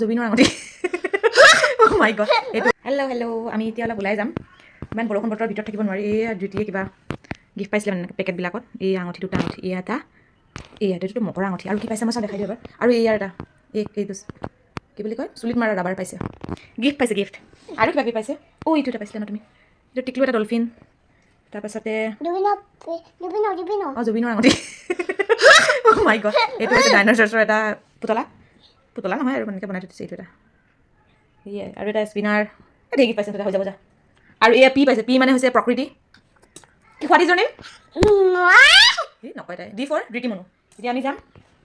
জুবিনৰ আঙুঠি অ' মাই গড এইটো হেল্ল' আমি এতিয়া অলপ ওলাই যাম ইমান বৰষুণ বতৰৰ ভিতৰত থাকিব নোৱাৰি এই দ্বিতীয় কিবা গিফ্ট পাইছিলে মানে পেকেটবিলাকত এই আঙুঠি দুটা আঙুঠি এটা এইটোতো মকৰা আঙুঠি আৰু কি পাইছে মই চাওঁ দেখাই দিওঁ এবাৰ আৰু ইয়াৰ এটা এইটো কি বুলি কয় চুলিত মাৰা ৰাবাৰ পাইছে গিফ্ট পাইছে গিফ্ট আৰু কিবা কিবি পাইছে এইটো এটা পাইছিলে ন তুমি এইটো টিকলু এটা ডলফিন তাৰপাছতে জুবিনৰ আঙুঠি অ' মাই গড এইটো হৈছে ডাইন'ছৰৰ এটা পুতলা নহয় আৰু এনেকৈ বনাই থৈ দিছে এইটো এটা সেয়াই আৰু এটা স্পিনাৰ ঢেৰ গিফ্ট পাইছে হৈ যাব যা আৰু এয়া পি পাইছে পি মানে হৈছে প্ৰকৃতি কি হোৱাট ইজ এই নকয় তাই ডি ফৰ ড্ৰিটি মনো এতিয়া আমি যাম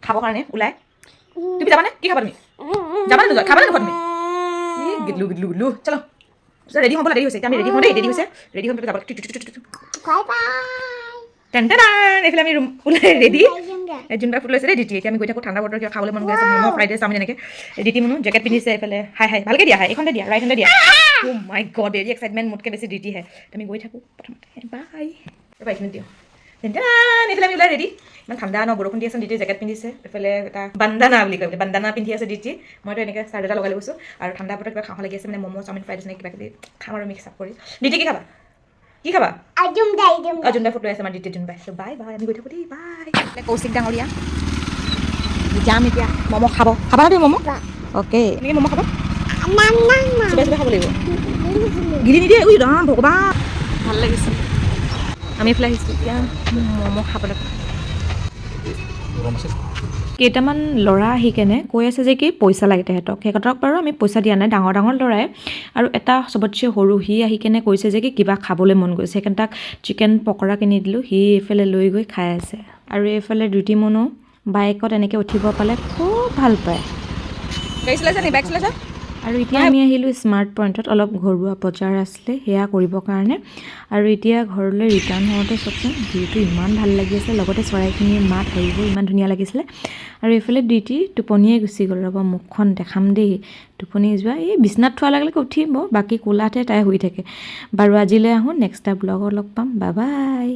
খাবৰ কাৰণে ওলাই তুমি যাবানে কি খাবা তুমি যাবানে নোযোৱা খাবানে নোখোৱা তুমি গিদলু চলো ৰেডি হ'বলৈ দেৰি হৈছে এতিয়া আমি ৰেডি হওঁ দেই ৰেডি হৈ যাব এইফালে আমি ৰুম ওলাই ৰেডি যোনবাৰ ফুট লৈছে দেই ডিটি এতিয়া আমি গৈ থাকোঁ ঠাণ্ডা বতৰ কিয় খাবলৈ মন গৈ আছে ম'ম' ফ্ৰাইড ৰাইচ আমি এনেকৈ ডিটি মনো জেকেট পিন্ধিছে এইফালে হাই ভালকৈ দিয়া এইখনতে দিয়া ৰাইট হেণ্ডে দিয়া অ' মাই গড ভেৰি এক্সাইটমেণ্ট মোতকৈ বেছি ডিটি হে আমি গৈ থাকোঁ প্ৰথমতে বাই এইখিনি দিওঁ এইফালে আমি ওলাই ৰেডি ইমান ঠাণ্ডা ন বৰষুণ দি আছে ডিটি জেকেট পিন্ধিছে এইফালে এটা বান্দানা বুলি কয় বান্দানা পিন্ধি আছে ডিটি মইতো এনেকৈ চাৰ্ট এটা লগাই গৈছোঁ আৰু ঠাণ্ডা বতৰ কিবা খাওঁ লাগি আছে মানে ম'ম' চাওমিন ফ্ৰাইড ৰাইচ কিবা কিবি খাম আৰু মিক্স আপ কৰি ডিটি কি খাবা জোনবাই ফটো আছে আমাৰ ডিটি জোনবাই বাই আমি গৈ থাকোঁ দেই বাই কৌশিক ডাঙৰীয়া যাম এতিয়া ম'ম' খাবা তুমি ম'ম' অ'কে এনেকৈ ম'ম' খাবা চুবাই খাব লাগিব গিলি নিদিয়ে ঐ ৰাম ভগৱান ভাল লাগিছে আমি এইফালে আহিছোঁ এতিয়া ম'ম' খাবলৈ কেইটামান ল'ৰা আহি কেনে কৈ আছে যে কি পইচা লাগে তেহেঁতক সিহঁতক বাৰু আমি পইচা দিয়া নাই ডাঙৰ ল'ৰাই আৰু এটা চবতছে সৰু সি আহি কেনে কৈছে যে কি কিবা খাবলৈ মন গৈছে সেইকাৰণে তাক চিকেন পকৰা কিনি দিলোঁ সি এইফালে লৈ গৈ খাই আছে আৰু এইফালে ডিউটি মনো বাইকত এনেকৈ উঠিব পালে খুব ভাল পায় বাইক চলাইছা আৰু এতিয়া আমি আহিলোঁ স্মাৰ্ট পইণ্টত অলপ ঘৰুৱা বজাৰ আছিলে সেয়া কৰিবৰ কাৰণে আৰু এতিয়া ঘৰলৈ ৰিটাৰ্ণ হওঁতে চবচোন ভিউটো ইমান ভাল লাগি আছে লগতে চৰাইখিনিৰ মাত হেৰিবোৰ ইমান ধুনীয়া লাগিছিলে আৰু এইফালে ডিউটি টোপনিয়ে গুচি গ'ল ৰ'ব মুখখন দেখাম দেই টোপনি যোৱা এই বিচনাত থোৱাৰ লগে লগে উঠিব বাকী কোলাতে তাই শুই থাকে বাৰু আজিলৈ আহোঁ নেক্সট এটা ব্লগত লগ পাম বাই